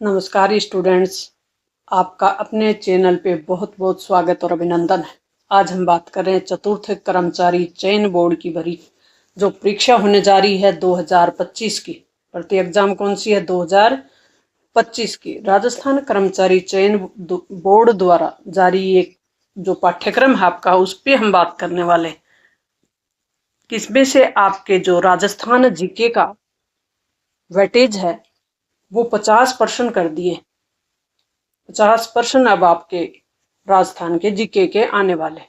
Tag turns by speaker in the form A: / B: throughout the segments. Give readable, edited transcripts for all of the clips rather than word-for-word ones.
A: नमस्कार स्टूडेंट्स, आपका अपने चैनल पे बहुत बहुत स्वागत और अभिनंदन है। आज हम बात कर रहे हैं चतुर्थ कर्मचारी चयन बोर्ड की भरी जो परीक्षा होने जा रही है 2025 की। प्रति एग्जाम कौन सी है? 2025 की। राजस्थान कर्मचारी चयन बोर्ड द्वारा जारी एक जो पाठ्यक्रम है आपका, उस पर हम बात करने वाले हैं। किसमें से आपके जो राजस्थान जीके का वेटेज है वो 50% कर दिए। 50% अब आपके राजस्थान के जीके के आने वाले।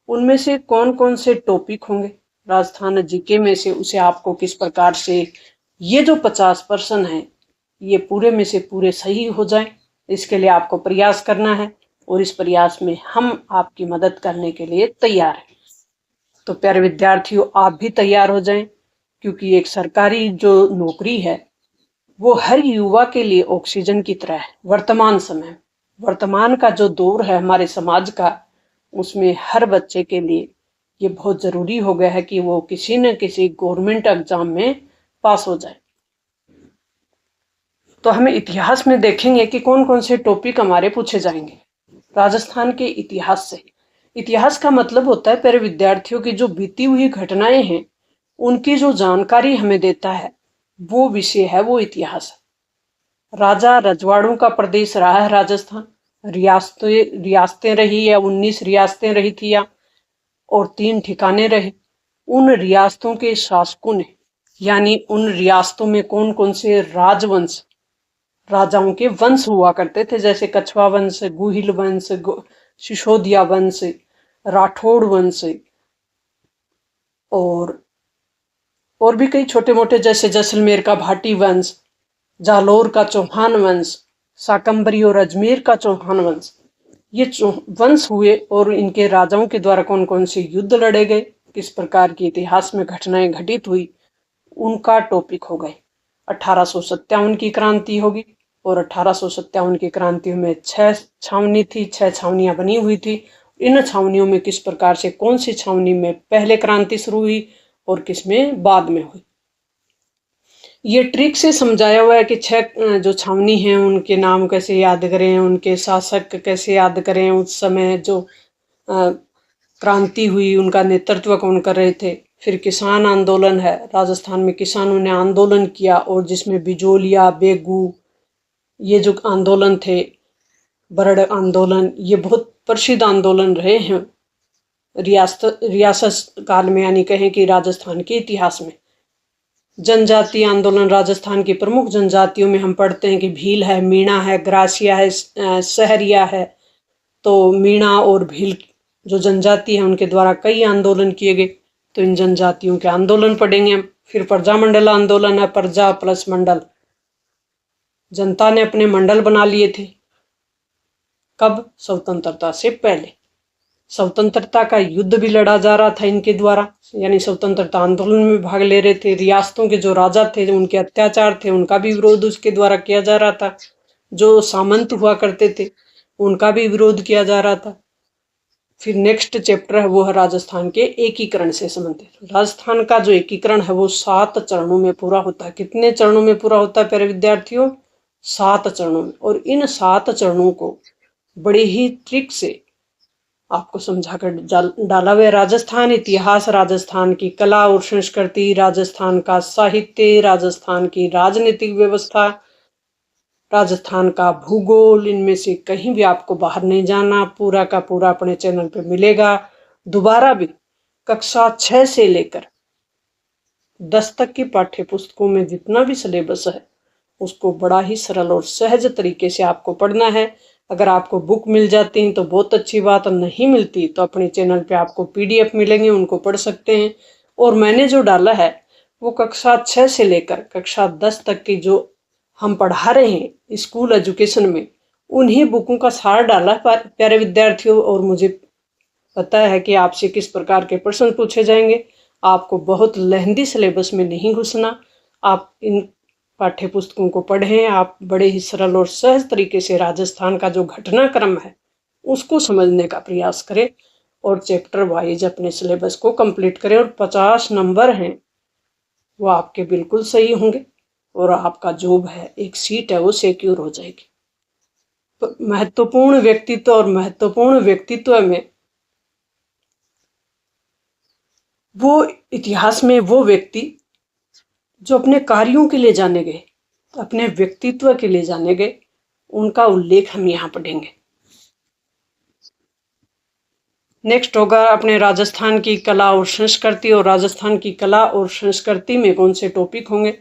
A: उनमें से कौन कौन से टॉपिक होंगे राजस्थान जीके में से, उसे आपको किस प्रकार से ये जो 50% है ये पूरे में से पूरे सही हो जाए, इसके लिए आपको प्रयास करना है और इस प्रयास में हम आपकी मदद करने के लिए तैयार हैं। तो प्यारे विद्यार्थियों, आप भी तैयार हो जाएं, क्योंकि एक सरकारी जो नौकरी है वो हर युवा के लिए ऑक्सीजन की तरह है। वर्तमान का जो दौर है हमारे समाज का, उसमें हर बच्चे के लिए ये बहुत जरूरी हो गया है कि वो किसी न किसी गवर्नमेंट एग्जाम में पास हो जाए। तो हमें इतिहास में देखेंगे कि कौन कौन से टॉपिक हमारे पूछे जाएंगे राजस्थान के इतिहास से। इतिहास का मतलब होता है प्यारे विद्यार्थियों की जो बीती हुई घटनाएं हैं उनकी जो जानकारी हमें देता है वो विषय है, वो इतिहास है। राजा रजवाड़ों का प्रदेश रहा है राजस्थान। रियासतें रही या 19 रियासतें रही थी या और 3 ठिकाने रहे। उन रियासतों के शासकों ने, यानी उन रियासतों में कौन कौन से राजवंश, राजाओं के वंश हुआ करते थे, जैसे कछवा वंश, गुहिल वंश, सिसोदिया वंश, राठौड़ वंश और भी कई छोटे मोटे, जैसे जैसलमेर का भाटी वंश, जालौर का चौहान वंश, शाकंभरी और अजमेर का चौहान वंश। ये वंश हुए और इनके राजाओं के द्वारा कौन कौन से युद्ध लड़े गए, किस प्रकार की इतिहास में घटनाएं घटित हुई, उनका टॉपिक हो गए। 1857 की क्रांति होगी और 1857 की क्रांति में 6 छावनी थी, 6 छावनियां बनी हुई थी। इन छावनियों में किस प्रकार से कौन सी छावनी में पहले क्रांति शुरू हुई और किसमें बाद में हुई, ये ट्रिक से समझाया हुआ है कि 6 जो छावनी हैं उनके नाम कैसे याद करें, उनके शासक कैसे याद करें, उस समय जो क्रांति हुई उनका नेतृत्व कौन कर रहे थे। फिर किसान आंदोलन है, राजस्थान में किसानों ने आंदोलन किया और जिसमें बिजोलिया, बेगू, ये जो आंदोलन थे, बरड़ आंदोलन, ये बहुत प्रसिद्ध आंदोलन रहे हैं रियासत काल में, यानी कहें कि राजस्थान के इतिहास में। जनजातीय आंदोलन, राजस्थान की प्रमुख जनजातियों में हम पढ़ते हैं कि भील है, मीणा है, ग्रासिया है, सहरिया है। तो मीणा और भील जो जनजाति है उनके द्वारा कई आंदोलन किए गए, तो इन जनजातियों के आंदोलन पढ़ेंगे हम। फिर प्रजामंडल आंदोलन है, प्रजा प्लस मंडल, जनता ने अपने मंडल बना लिए थे। कब? स्वतंत्रता से पहले। स्वतंत्रता का युद्ध भी लड़ा जा रहा था इनके द्वारा, यानी स्वतंत्रता आंदोलन में भाग ले रहे थे। रियासतों के जो राजा थे, जो उनके अत्याचार थे, उनका भी विरोध उसके द्वारा किया जा रहा था। जो सामंत हुआ करते थे उनका भी विरोध किया जा रहा था। फिर नेक्स्ट चैप्टर है वो है राजस्थान के एकीकरण से संबंधित। राजस्थान का जो एकीकरण है वो 7 चरणों में पूरा होता है। कितने चरणों में पूरा होता है प्यारे विद्यार्थियों? 7 चरणों में। और इन 7 चरणों को बड़े ही ट्रिक से आपको समझाकर डाला हुआ। राजस्थान इतिहास, राजस्थान की कला और संस्कृति, राजस्थान का साहित्य, राजस्थान की राजनीतिक व्यवस्था, राजस्थान का भूगोल, इनमें से कहीं भी आपको बाहर नहीं जाना, पूरा का पूरा अपने चैनल पे मिलेगा। दोबारा भी कक्षा 6 से लेकर 10 तक की पाठ्य पुस्तकों में जितना भी सिलेबस है उसको बड़ा ही सरल और सहज तरीके से आपको पढ़ना है। अगर आपको बुक मिल जाती है तो बहुत अच्छी बात, नहीं मिलती तो अपने चैनल पे आपको PDF मिलेंगे, उनको पढ़ सकते हैं। और मैंने जो डाला है वो कक्षा 6 से लेकर कक्षा 10 तक की जो हम पढ़ा रहे हैं स्कूल एजुकेशन में, उन्हीं बुकों का सार डाला प्यारे विद्यार्थियों। और मुझे पता है कि आपसे किस प्रकार के प्रश्न पूछे जाएंगे। आपको बहुत लहंदी सिलेबस में नहीं घुसना। आप इन पाठ्य पुस्तकों को पढ़ें, आप बड़े ही सरल और सहज तरीके से राजस्थान का जो घटनाक्रम है उसको समझने का प्रयास करें और चैप्टर वाइज अपने सिलेबस को कंप्लीट करें। और 50 नंबर हैं वो आपके बिल्कुल सही होंगे और आपका जो है एक सीट है वो सिक्योर हो जाएगी। तो महत्वपूर्ण व्यक्तित्व और महत्वपूर्ण व्यक्तित्व में वो इतिहास में वो व्यक्ति जो अपने कार्यों के लिए जाने गए, अपने व्यक्तित्व के लिए जाने गए, उनका उल्लेख हम यहाँ पढ़ेंगे। नेक्स्ट होगा अपने राजस्थान की कला और संस्कृति, और राजस्थान की कला और संस्कृति में कौन से टॉपिक होंगे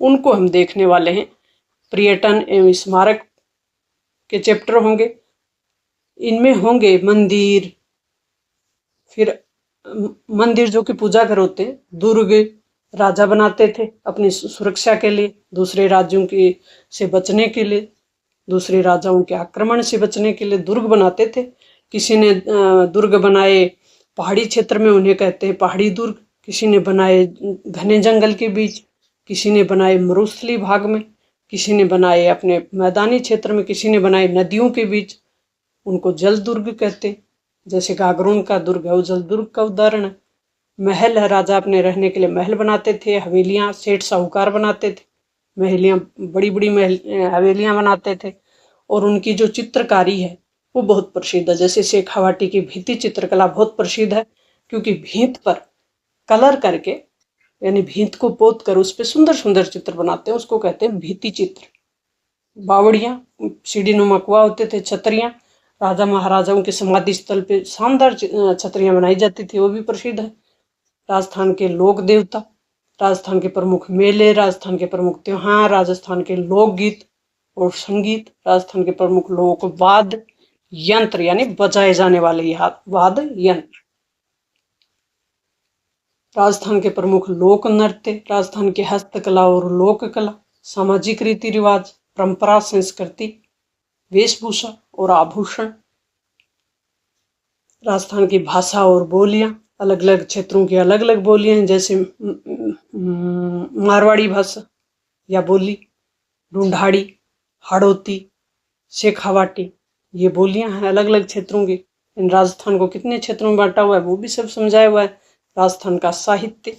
A: उनको हम देखने वाले हैं। पर्यटन एवं स्मारक के चैप्टर होंगे, इनमें होंगे मंदिर, फिर मंदिर जो कि पूजा घर होते हैं, दुर्ग राजा बनाते थे अपनी सुरक्षा के लिए, दूसरे राज्यों की से बचने के लिए, दूसरे राजाओं के आक्रमण से बचने के लिए दुर्ग बनाते थे। किसी ने दुर्ग बनाए पहाड़ी क्षेत्र में, उन्हें कहते हैं पहाड़ी दुर्ग। किसी ने बनाए घने जंगल के बीच, किसी ने बनाए मरुस्थली भाग में, किसी ने बनाए अपने मैदानी क्षेत्र में, किसी ने बनाए नदियों के बीच, उनको जल दुर्ग कहते। जैसे गागरोन का दुर्ग है वो जल दुर्ग का उदाहरण है। महल है, राजा अपने रहने के लिए महल बनाते थे। हवेलियां सेठ साहूकार बनाते थे, महलियां बड़ी बड़ी हवेलियां बनाते थे। और उनकी जो चित्रकारी है वो बहुत प्रसिद्ध है। जैसे शेखावाटी की भित्ति चित्रकला बहुत प्रसिद्ध है, क्योंकि भींत पर कलर करके, यानी भींत को पोत कर उस पर सुंदर सुंदर चित्र बनाते हैं, उसको कहते हैं भित्ति चित्र। बावड़ियाँ, सीढ़ी नुमा कुआं होते थे, छतरियाँ, राजा महाराजाओं के समाधि स्थल पे शानदार छतरियाँ बनाई जाती थी, वो भी प्रसिद्ध है। राजस्थान के लोक देवता, राजस्थान के प्रमुख मेले, राजस्थान के प्रमुख त्योहार, राजस्थान के लोकगीत और संगीत, राजस्थान के प्रमुख लोक वाद्य यंत्र यानी बजाए जाने वाले वाद्य यंत्र, राजस्थान के प्रमुख लोक नृत्य, राजस्थान की हस्तकला और लोक कला, सामाजिक रीति रिवाज, परंपरा, संस्कृति, वेशभूषा और आभूषण, राजस्थान की भाषा और बोलियां, अलग अलग क्षेत्रों की अलग अलग बोलियां हैं। जैसे मारवाड़ी भाषा या बोली, ढूंढाड़ी, हाड़ौती, शेखावाटी, ये बोलियां हैं अलग अलग क्षेत्रों की। इन राजस्थान को कितने क्षेत्रों में बांटा हुआ है वो भी सब समझाया हुआ है। राजस्थान का साहित्य,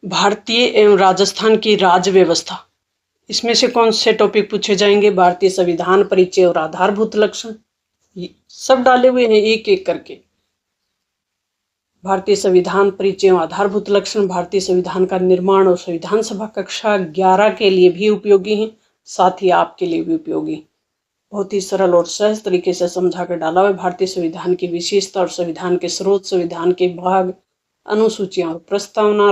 A: भारतीय एवं राजस्थान की राज्य व्यवस्था, इसमें से कौन से टॉपिक पूछे जाएंगे? भारतीय संविधान, परिचय और आधारभूत लक्षण, सब डाले हुए हैं एक एक करके। भारतीय संविधान, परिचय और आधारभूत लक्षण, भारतीय संविधान का निर्माण और संविधान सभा कक्षा 11 के लिए भी उपयोगी हैं, साथ ही आपके लिए भी उपयोगी। बहुत ही सरल और सहज तरीके से समझा कर डाला हुआ है। भारतीय संविधान की विशेषता और संविधान के स्रोत, संविधान के भाग, अनुसूचियां और प्रस्तावना,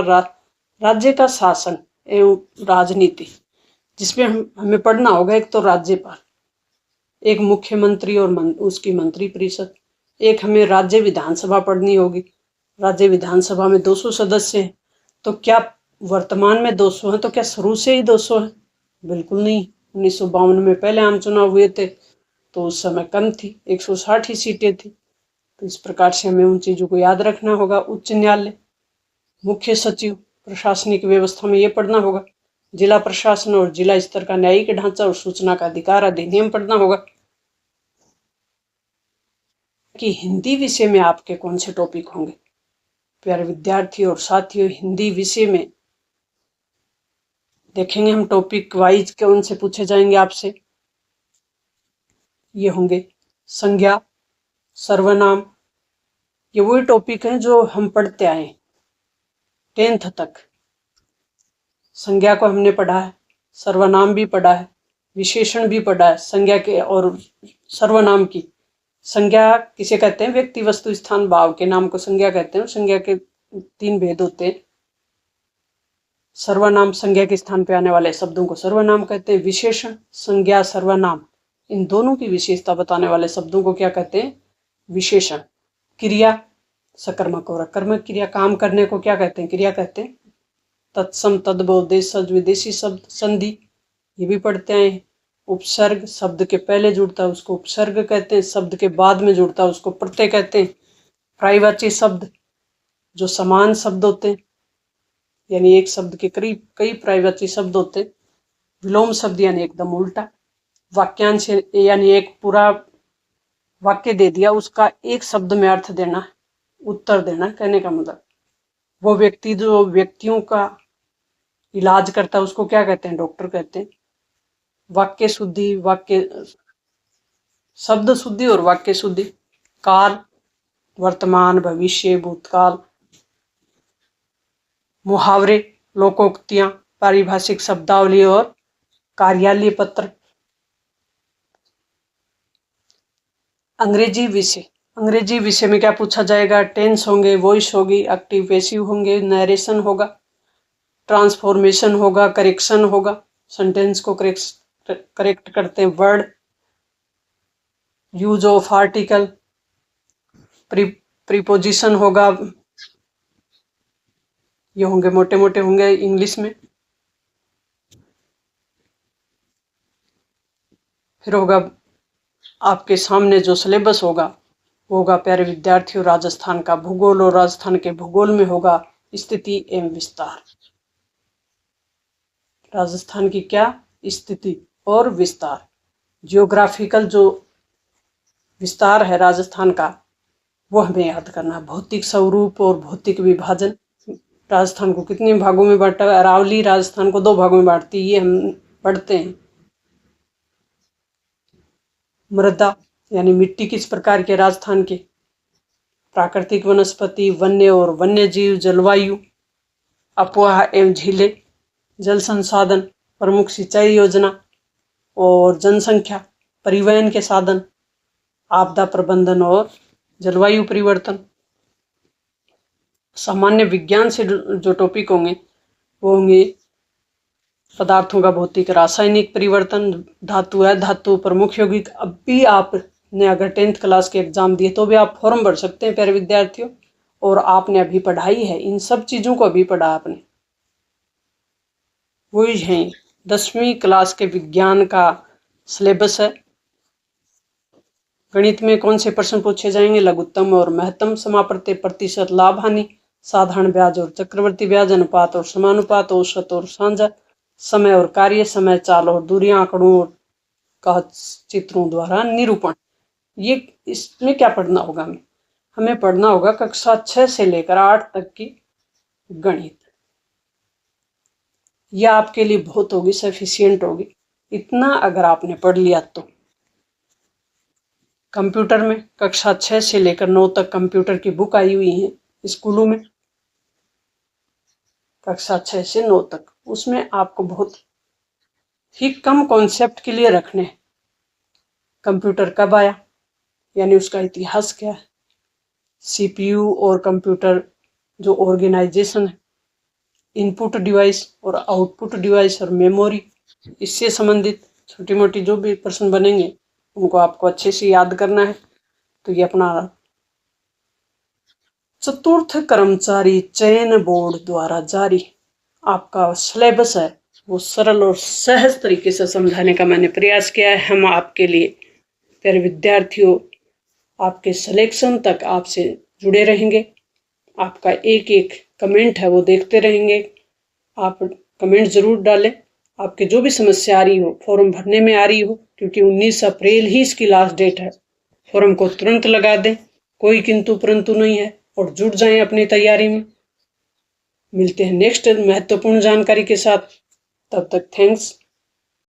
A: राज्य का शासन एवं राजनीति, जिसमें हमें पढ़ना होगा एक तो राज्यपाल, एक मुख्यमंत्री और उसकी मंत्रिपरिषद, एक हमें राज्य विधानसभा पढ़नी होगी। राज्य विधानसभा में 200 सदस्य हैं, तो क्या वर्तमान में 200 हैं तो क्या शुरू से ही 200 हैं? बिल्कुल नहीं। 1952 में पहले आम चुनाव हुए थे तो उस समय कम थी, 160 ही सीटें थी। तो इस प्रकार से हमें उन चीज़ों को याद रखना होगा। उच्च न्यायालय, मुख्य सचिव, प्रशासनिक व्यवस्था में ये पढ़ना होगा। जिला प्रशासन और जिला स्तर का न्यायिक ढांचा और सूचना का अधिकार अधिनियम पढ़ना होगा। कि हिंदी विषय में आपके कौन से टॉपिक होंगे? प्यारे विद्यार्थी और साथियों, हिंदी विषय में देखेंगे हम टॉपिक वाइज कौन से पूछे जाएंगे आपसे। ये होंगे संज्ञा, सर्वनाम, ये वही टॉपिक हैं जो हम पढ़ते आए 10th तक। संज्ञा को हमने पढ़ा है, सर्वनाम भी पढ़ा है, विशेषण भी पढ़ा है। संज्ञा के और सर्वनाम की, संज्ञा किसे कहते हैं? व्यक्ति, वस्तु, स्थान, भाव के नाम को संज्ञा कहते हैं। संज्ञा के 3 भेद होते हैं। सर्वनाम, संज्ञा के स्थान पे आने वाले शब्दों को सर्वनाम कहते हैं। विशेषण, संज्ञा, सर्वनाम, इन दोनों की विशेषता बताने वाले शब्दों को क्या कहते हैं? विशेषण। क्रिया, सकर्मक और अकर्मक क्रिया, काम करने को क्या कहते हैं? क्रिया कहते हैं। तत्सम, तद्भव, देशज, विदेशी शब्द, संधि, ये भी पढ़ते हैं। उपसर्ग, शब्द के पहले जुड़ता है उसको उपसर्ग कहते हैं, शब्द के बाद में जुड़ता है उसको प्रत्यय कहते हैं। पर्यायवाची शब्द, जो समान शब्द होते हैं, यानी एक शब्द के करीब कई पर्यायवाची शब्द होते हैं। विलोम शब्द यानी एकदम उल्टा। वाक्यांश यानी एक पूरा वाक्य दे दिया, उसका एक शब्द में अर्थ देना है, उत्तर देना है। कहने का मतलब वो व्यक्ति जो व्यक्तियों का इलाज करता है उसको क्या कहते हैं? डॉक्टर कहते हैं। वाक्य शुद्धि, वाक्य शब्द शुद्धि और वाक्य शुद्धि, काल, वर्तमान, भविष्य, भूतकाल, मुहावरे, लोकोक्तियां, पारिभाषिक शब्दावली और कार्यालय पत्र। अंग्रेजी विषय, अंग्रेजी विषय में क्या पूछा जाएगा? टेंस होंगे, वॉइस होगी, एक्टिव पैसिव होंगे, नरेशन होगा, ट्रांसफॉर्मेशन होगा, करेक्शन होगा, सेंटेंस को करेक्ट करते हैं, word, use of article, preposition होगा, ये होंगे मोटे मोटे होंगे इंग्लिश में। फिर होगा आपके सामने जो सिलेबस होगा वो होगा प्यारे विद्यार्थियों राजस्थान का भूगोल, और राजस्थान के भूगोल में होगा स्थिति एवं विस्तार। राजस्थान की क्या? स्थिति और विस्तार। जियोग्राफिकल जो विस्तार है राजस्थान का वो हमें याद करना है। भौतिक स्वरूप और भौतिक विभाजन, राजस्थान को कितने भागों में बांटा? अरावली राजस्थान को 2 भागों में बांटती है, ये हम पढ़ते हैं। मृदा यानी मिट्टी किस प्रकार के राजस्थान के, प्राकृतिक वनस्पति, वन्य और वन्य जीव, जलवायु, अफवाह एवं झीलें, जल संसाधन, प्रमुख सिंचाई योजना और जनसंख्या, परिवहन के साधन, आपदा प्रबंधन और जलवायु परिवर्तन। सामान्य विज्ञान से जो टॉपिक होंगे वो होंगे पदार्थों का भौतिक रासायनिक परिवर्तन, धातु है धातु, प्रमुख यौगिक। अब भी आपने अगर 10th क्लास के एग्जाम दिए तो भी आप फॉर्म भर सकते हैं प्यारे विद्यार्थियों, और आपने अभी पढ़ाई है, इन सब चीज़ों को अभी पढ़ा आपने, वही है 10वीं क्लास के विज्ञान का सिलेबस है। गणित में कौन से प्रश्न पूछे जाएंगे? लघुत्तम और महत्तम, समापवर्ती, प्रतिशत, लाभ हानि, साधारण ब्याज और चक्रवर्ती ब्याज, अनुपात और समानुपात, औसत और साझा, समय और कार्य, समय, चाल और दूरी, आंकड़ों का चित्रों द्वारा निरूपण। ये इसमें क्या पढ़ना होगा? हमें पढ़ना होगा कक्षा 6 से लेकर 8 तक की गणित। यह आपके लिए बहुत होगी, सफिशिएंट होगी। इतना अगर आपने पढ़ लिया तो कंप्यूटर में कक्षा 6 से लेकर 9 तक कंप्यूटर की बुक आई हुई है स्कूलों में, कक्षा 6 से 9 तक। उसमें आपको बहुत ही कम कॉन्सेप्ट के लिए रखने हैं। कंप्यूटर कब आया, यानी उसका इतिहास क्या है, सीपीयू और कंप्यूटर जो ऑर्गेनाइजेशन है, इनपुट डिवाइस और आउटपुट डिवाइस और मेमोरी, इससे संबंधित छोटी मोटी जो भी प्रश्न बनेंगे उनको आपको अच्छे से याद करना है। तो ये अपना चतुर्थ कर्मचारी चयन बोर्ड द्वारा जारी आपका सिलेबस है, वो सरल और सहज तरीके से समझाने का मैंने प्रयास किया है। हम आपके लिए प्यारे विद्यार्थियों आपके सिलेक्शन तक आपसे जुड़े रहेंगे। आपका एक एक कमेंट है वो देखते रहेंगे। आप कमेंट ज़रूर डालें, आपके जो भी समस्या आ रही हो, फॉर्म भरने में आ रही हो, क्योंकि 19 अप्रैल ही इसकी लास्ट डेट है। फॉर्म को तुरंत लगा दें, कोई किंतु परंतु नहीं है, और जुट जाएं अपनी तैयारी में। मिलते हैं नेक्स्ट महत्वपूर्ण जानकारी के साथ, तब तक थैंक्स।